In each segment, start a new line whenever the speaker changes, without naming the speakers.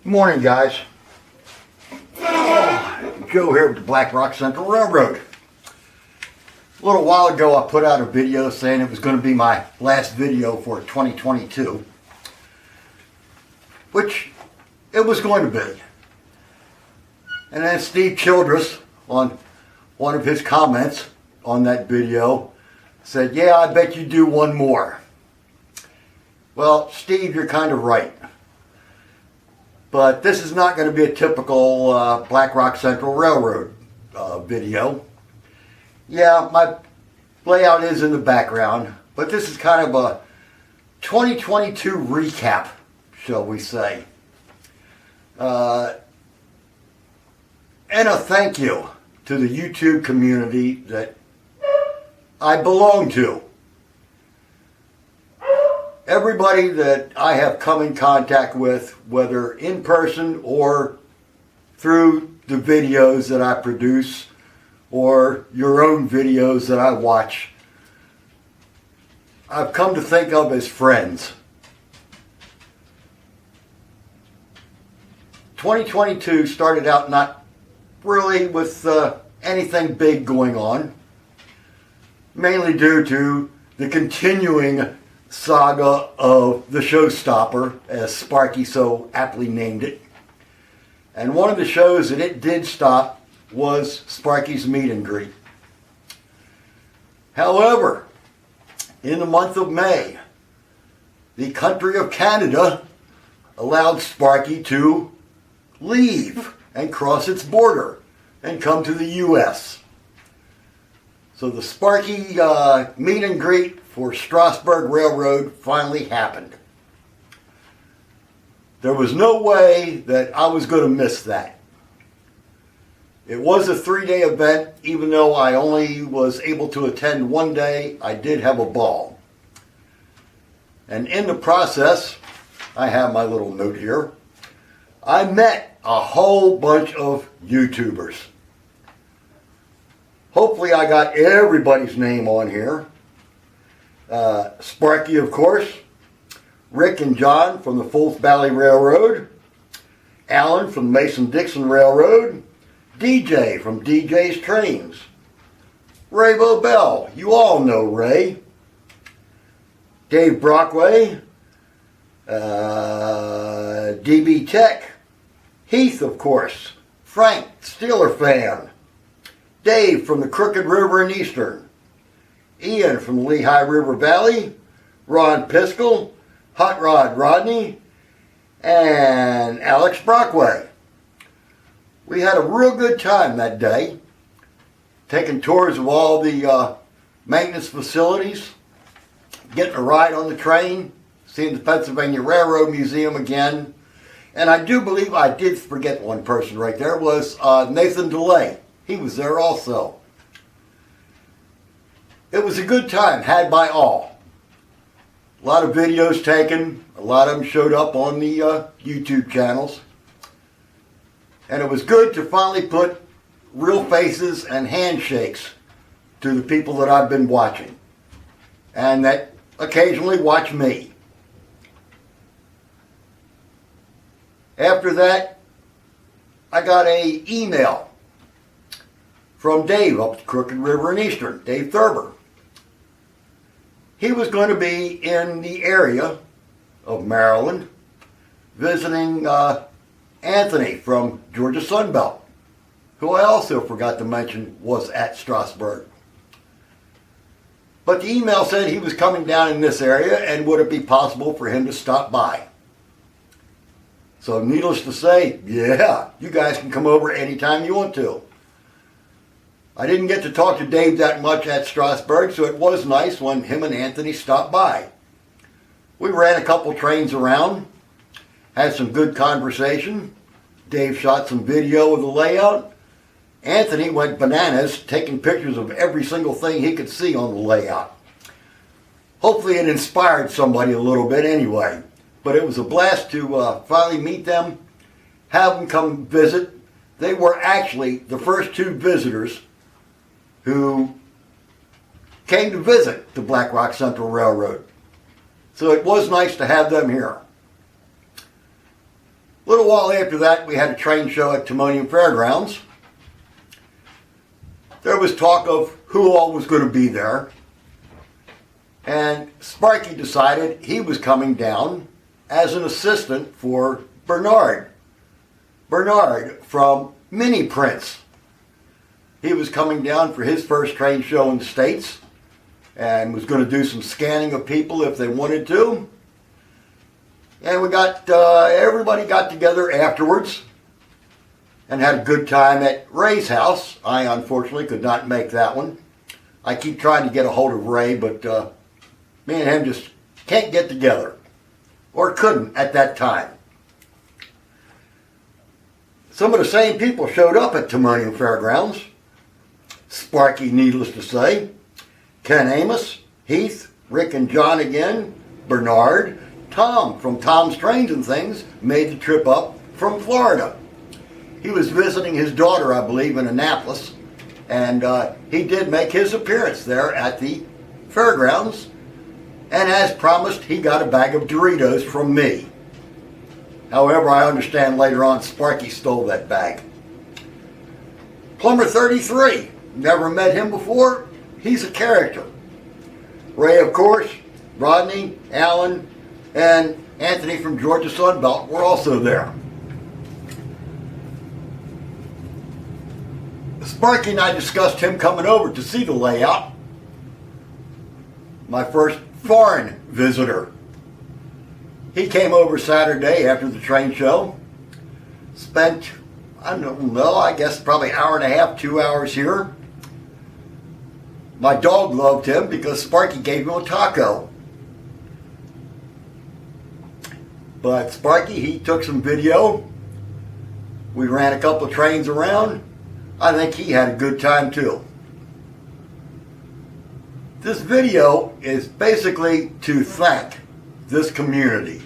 Good morning, guys. Joe here with the Black Rock Central Railroad. A little while ago I put out a video saying it was going to be my last video for 2022, which it was going to be. And then Steve Childress, on one of his comments on that video, said, "Yeah, I bet you do one more." Well, Steve, you're kind of right. But this is not going to be a typical Black Rock Central Railroad video. Yeah, my layout is in the background, but this is kind of a 2022 recap, shall we say. And a thank you to the YouTube community that I belong to. Everybody that I have come in contact with, whether in person or through the videos that I produce or your own videos that I watch, I've come to think of as friends. 2022 started out not really with anything big going on, mainly due to the continuing saga of the Showstopper, as Sparky so aptly named it. And one of the shows that it did stop was Sparky's Meet and Greet. However, in the month of May, the country of Canada allowed Sparky to leave and cross its border and come to the U.S. So the Sparky Meet and Greet for Strasburg Railroad finally happened. There was no way that I was going to miss that. It was a 3-day event. Even though I only was able to attend one day, I did have a ball. And in the process, I have my little note here, I met a whole bunch of YouTubers. Hopefully I got everybody's name on here. Sparky, of course, Rick and John from the Fulton Valley Railroad, Alan from the Mason-Dixon Railroad, DJ from DJ's Trains, Ray Bobel, you all know Ray, Dave Brockway, DB Tech, Heath, of course, Frank, Steeler fan, Dave from the Crooked River and Eastern, Ian from the Lehigh River Valley, Ron Piskel, Hot Rod Rodney, and Alex Brockway. We had a real good time that day, taking tours of all the maintenance facilities, getting a ride on the train, seeing the Pennsylvania Railroad Museum again. And I do believe I did forget one person right there, was Nathan DeLay. He was there also. It was a good time, had by all. A lot of videos taken, a lot of them showed up on the YouTube channels. And it was good to finally put real faces and handshakes to the people that I've been watching and that occasionally watch me. After that, I got an email from Dave up at Crooked River and Eastern, Dave Thurber. He was going to be in the area of Maryland visiting Anthony from Georgia Sunbelt, who I also forgot to mention was at Strasburg. But the email said he was coming down in this area and would it be possible for him to stop by. So needless to say, yeah, you guys can come over anytime you want to. I didn't get to talk to Dave that much at Strasburg, so it was nice when him and Anthony stopped by. We ran a couple trains around, had some good conversation. Dave shot some video of the layout. Anthony went bananas, taking pictures of every single thing he could see on the layout. Hopefully it inspired somebody a little bit anyway. But it was a blast to finally meet them, have them come visit. They were actually the first two visitors who came to visit the Black Rock Central Railroad. So it was nice to have them here. A little while after that, we had a train show at Timonium Fairgrounds. There was talk of who all was going to be there. And Sparky decided he was coming down as an assistant for Bernard. Bernard from Mini Prince. He was coming down for his first train show in the States and was going to do some scanning of people if they wanted to. And we got, everybody got together afterwards and had a good time at Ray's house. I unfortunately could not make that one. I keep trying to get a hold of Ray, but me and him just can't get together. Or couldn't at that time. Some of the same people showed up at Timonium Fairgrounds. Sparky, needless to say. Ken Amos, Heath, Rick and John again, Bernard, Tom from Tom's Trains and Things made the trip up from Florida. He was visiting his daughter, I believe, in Annapolis, and he did make his appearance there at the fairgrounds, and as promised, he got a bag of Doritos from me. However, I understand later on Sparky stole that bag. Plumber 33, never met him before. He's a character. Ray, of course, Rodney, Alan, and Anthony from Georgia Sunbelt were also there. Sparky and I discussed him coming over to see the layout. My first foreign visitor. He came over Saturday after the train show. Spent, I don't know, I guess probably an hour and a half, 2 hours here. My dog loved him because Sparky gave him a taco. But Sparky, he took some video. We ran a couple of trains around. I think he had a good time too. This video is basically to thank this community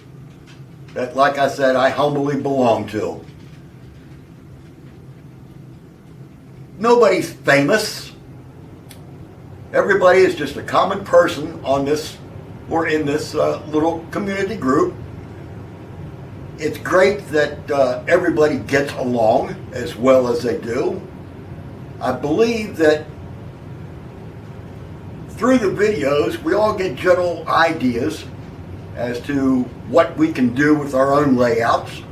that, like I said, I humbly belong to. Nobody's famous. Everybody is just a common person on this or in this little community group. It's great that everybody gets along as well as they do. I believe that through the videos, we all get general ideas as to what we can do with our own layouts.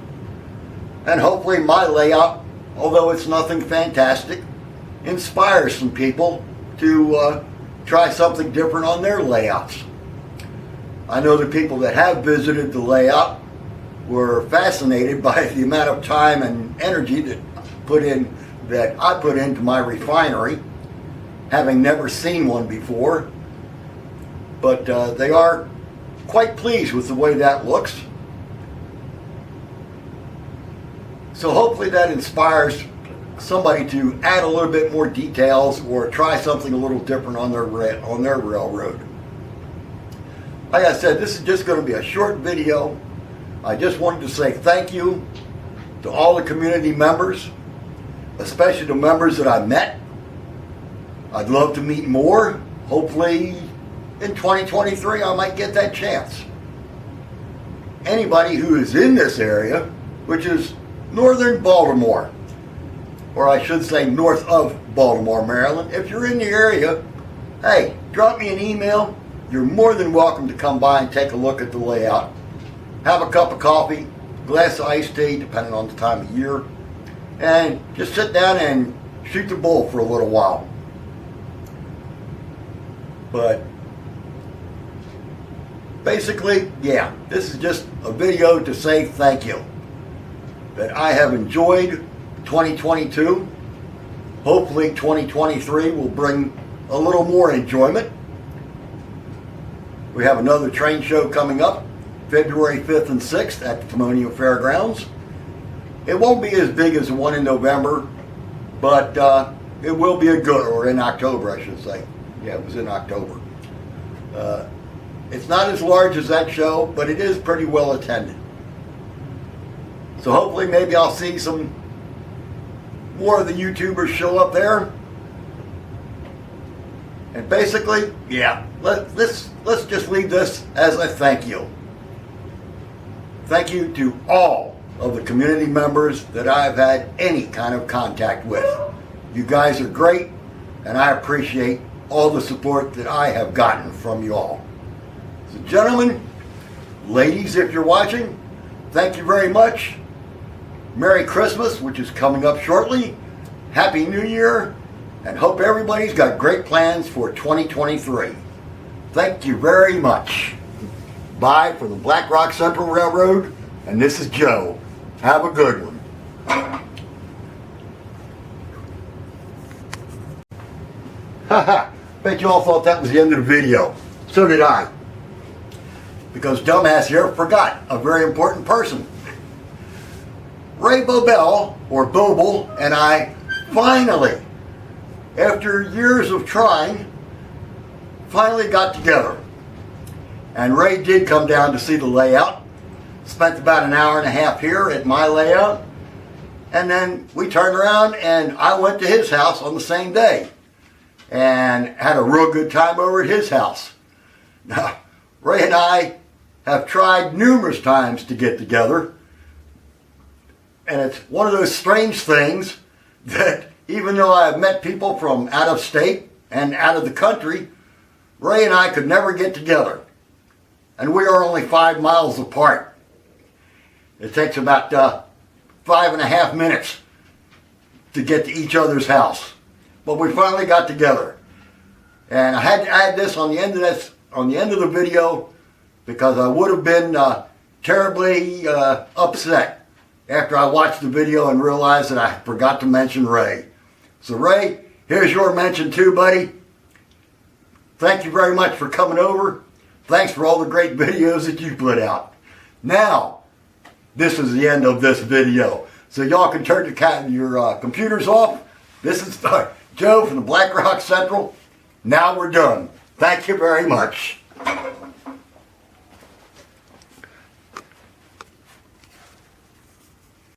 And hopefully my layout, although it's nothing fantastic, inspires some people to try something different on their layouts. I know the people that have visited the layout were fascinated by the amount of time and energy that I put into my refinery, having never seen one before. But they are quite pleased with the way that looks. So hopefully that inspires somebody to add a little bit more details or try something a little different on their railroad. Like I said, this is just going to be a short video. I just wanted to say thank you to all the community members, especially the members that I met. I'd love to meet more. Hopefully in 2023 I might get that chance. Anybody who is in this area, which is northern Baltimore, or I should say north of Baltimore, Maryland, if you're in the area, hey, drop me an email. You're more than welcome to come by and take a look at the layout. Have a cup of coffee, glass of iced tea, depending on the time of year, and just sit down and shoot the bull for a little while. But basically, yeah, this is just a video to say thank you. That I have enjoyed 2022. Hopefully 2023 will bring a little more enjoyment. We have another train show coming up, February 5th and 6th at the Timonium Fairgrounds. It won't be as big as the one in November, but it will be a good, or in October I should say. Yeah, it was in October. It's not as large as that show, but it is pretty well attended. So hopefully maybe I'll see some more of the YouTubers show up there. And basically, yeah, let's just leave this as a thank you. Thank you to all of the community members that I've had any kind of contact with. You guys are great, and I appreciate all the support that I have gotten from you all. So gentlemen, ladies, if you're watching, thank you very much. Merry Christmas, which is coming up shortly. Happy New Year, and hope everybody's got great plans for 2023. Thank you very much. Bye for the Black Rock Central Railroad, and this is Joe. Have a good one. Haha, bet you all thought that was the end of the video. So did I. Because dumbass here forgot a very important person. Ray Bobel, or Bobel, and I finally, after years of trying, finally got together. And Ray did come down to see the layout. Spent about an hour and a half here at my layout. And then we turned around and I went to his house on the same day. And had a real good time over at his house. Now, Ray and I have tried numerous times to get together. And it's one of those strange things that even though I have met people from out of state and out of the country, Ray and I could never get together. And we are only 5 miles apart. It takes about 5.5 minutes to get to each other's house. But we finally got together. And I had to add this on the end of the video because I would have been terribly upset after I watched the video and realized that I forgot to mention Ray. So Ray, here's your mention too, buddy. Thank you very much for coming over. Thanks for all the great videos that you put out. Now, this is the end of this video. So y'all can turn your computers off. This is Joe from the Black Rock Central. Now we're done. Thank you very much.